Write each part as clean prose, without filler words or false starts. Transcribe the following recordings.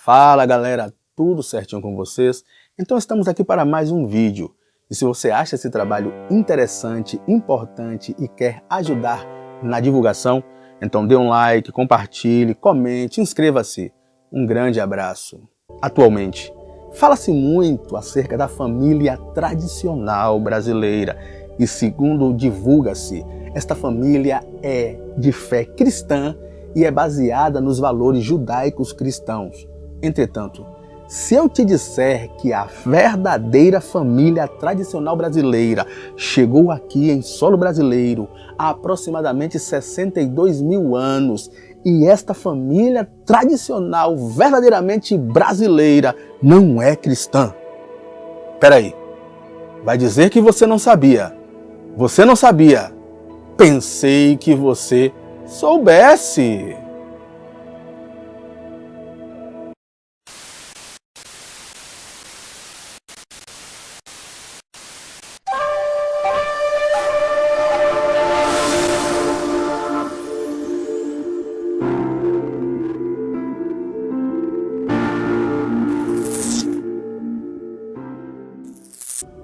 Fala galera, tudo certinho com vocês? Então estamos aqui para mais um vídeo. E se você acha esse trabalho interessante, importante e quer ajudar na divulgação, então dê um like, compartilhe, comente, inscreva-se. Um grande abraço. Atualmente, fala-se muito acerca da família tradicional brasileira e segundo divulga-se, esta família é de fé cristã e é baseada nos valores judaicos cristãos. Entretanto, se eu te disser que a verdadeira família tradicional brasileira chegou aqui em solo brasileiro há aproximadamente 62 mil anos e esta família tradicional verdadeiramente brasileira não é cristã. Peraí, vai dizer que você não sabia? Você não sabia? Pensei que você soubesse.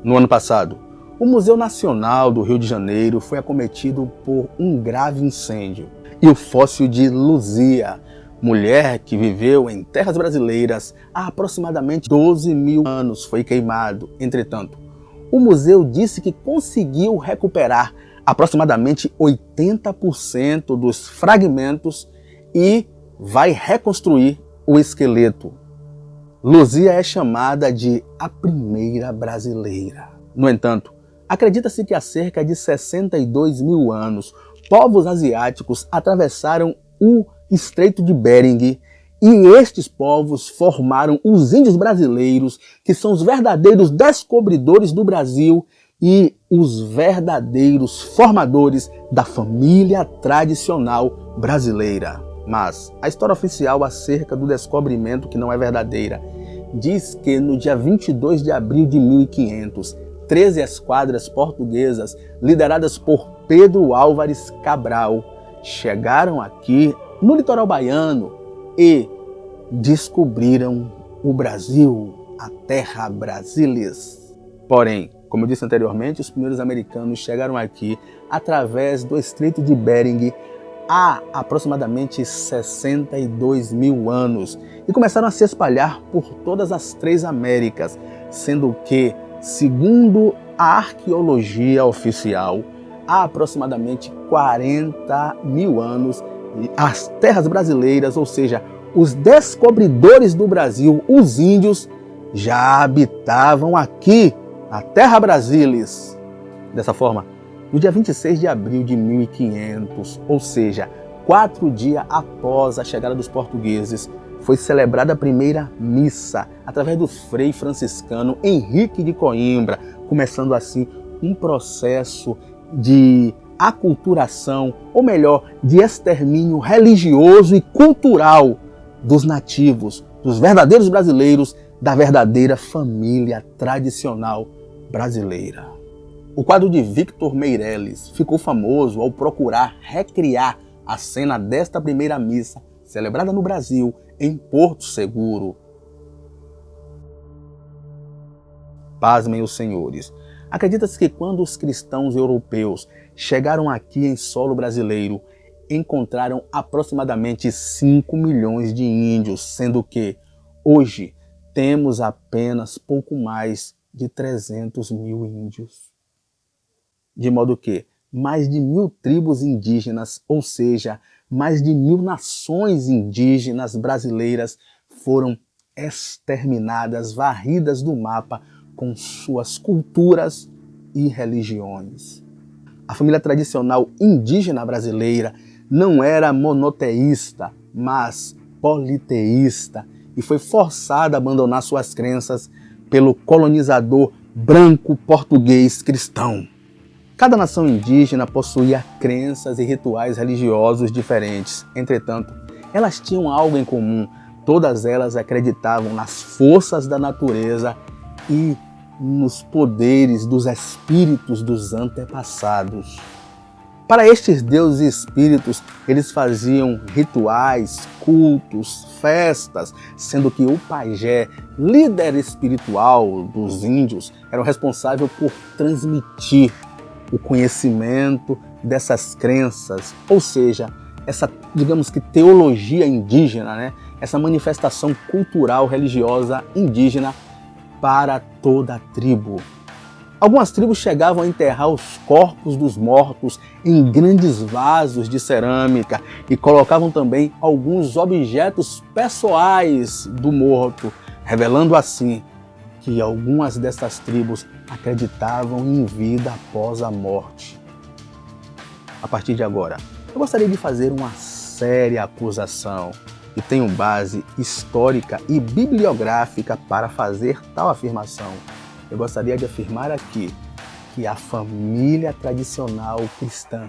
No ano passado, o Museu Nacional do Rio de Janeiro foi acometido por um grave incêndio. E o fóssil de Luzia, mulher que viveu em terras brasileiras há aproximadamente 12 mil anos, foi queimado. Entretanto, o museu disse que conseguiu recuperar aproximadamente 80% dos fragmentos e vai reconstruir o esqueleto. Luzia é chamada de a primeira brasileira. No entanto, acredita-se que há cerca de 62 mil anos, povos asiáticos atravessaram o Estreito de Bering e estes povos formaram os índios brasileiros, que são os verdadeiros descobridores do Brasil e os verdadeiros formadores da família tradicional brasileira. Mas a história oficial acerca do descobrimento, que não é verdadeira, diz que no dia 22 de abril de 1500, 13 esquadras portuguesas, lideradas por Pedro Álvares Cabral, chegaram aqui no litoral baiano e descobriram o Brasil, a terra brasilis. Porém, como eu disse anteriormente, os primeiros americanos chegaram aqui através do Estreito de Bering há aproximadamente 62 mil anos e começaram a se espalhar por todas as três Américas, sendo que, segundo a arqueologia oficial, há aproximadamente 40 mil anos, as terras brasileiras, ou seja, os descobridores do Brasil, os índios, já habitavam aqui, na terra brasilis. Dessa forma, no dia 26 de abril de 1500, ou seja, 4 dias após a chegada dos portugueses, foi celebrada a primeira missa através do frei franciscano Henrique de Coimbra, começando assim um processo de aculturação, ou melhor, de extermínio religioso e cultural dos nativos, dos verdadeiros brasileiros, da verdadeira família tradicional brasileira. O quadro de Victor Meirelles ficou famoso ao procurar recriar a cena desta primeira missa, celebrada no Brasil, em Porto Seguro. Pasmem os senhores. Acredita-se que quando os cristãos europeus chegaram aqui em solo brasileiro, encontraram aproximadamente 5 milhões de índios, sendo que hoje temos apenas pouco mais de 300 mil índios. De modo que mais de 1000 tribos indígenas, ou seja, mais de 1000 nações indígenas brasileiras foram exterminadas, varridas do mapa com suas culturas e religiões. A família tradicional indígena brasileira não era monoteísta, mas politeísta e foi forçada a abandonar suas crenças pelo colonizador branco português cristão. Cada nação indígena possuía crenças e rituais religiosos diferentes. Entretanto, elas tinham algo em comum. Todas elas acreditavam nas forças da natureza e nos poderes dos espíritos dos antepassados. Para estes deuses e espíritos, eles faziam rituais, cultos, festas, sendo que o pajé, líder espiritual dos índios, era o responsável por transmitir o conhecimento dessas crenças, ou seja, essa, digamos que, teologia indígena, né? Essa manifestação cultural religiosa indígena para toda a tribo. Algumas tribos chegavam a enterrar os corpos dos mortos em grandes vasos de cerâmica e colocavam também alguns objetos pessoais do morto, revelando assim que algumas dessas tribos acreditavam em vida após a morte. A partir de agora, eu gostaria de fazer uma séria acusação e tenho base histórica e bibliográfica para fazer tal afirmação. Eu gostaria de afirmar aqui que a família tradicional cristã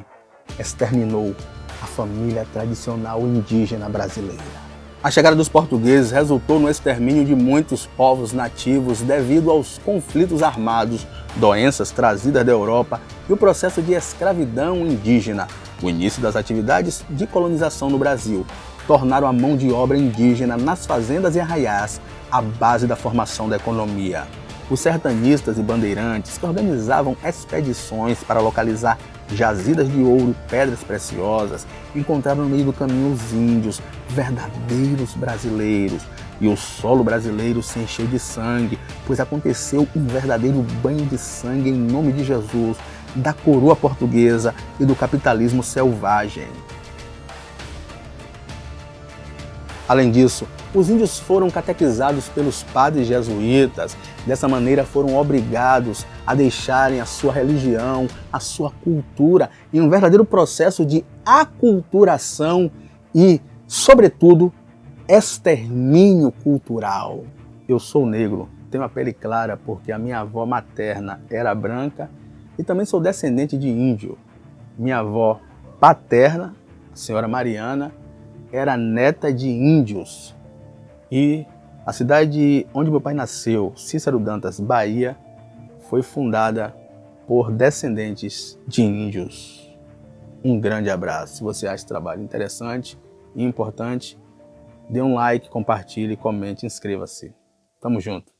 exterminou a família tradicional indígena brasileira. A chegada dos portugueses resultou no extermínio de muitos povos nativos devido aos conflitos armados, doenças trazidas da Europa e o processo de escravidão indígena. O início das atividades de colonização no Brasil tornaram a mão de obra indígena nas fazendas e arraiais a base da formação da economia. Os sertanistas e bandeirantes que organizavam expedições para localizar jazidas de ouro e pedras preciosas encontraram no meio do caminho os índios, verdadeiros brasileiros. E o solo brasileiro se encheu de sangue, pois aconteceu um verdadeiro banho de sangue em nome de Jesus, da coroa portuguesa e do capitalismo selvagem. Além disso, os índios foram catequizados pelos padres jesuítas. Dessa maneira foram obrigados a deixarem a sua religião, a sua cultura, em um verdadeiro processo de aculturação e, sobretudo, extermínio cultural. Eu sou negro, tenho a pele clara porque a minha avó materna era branca e também sou descendente de índio. Minha avó paterna, a senhora Mariana, era neta de índios. E a cidade onde meu pai nasceu, Cícero Dantas, Bahia, foi fundada por descendentes de índios. Um grande abraço. Se você acha esse trabalho interessante e importante, dê um like, compartilhe, comente, inscreva-se. Tamo junto.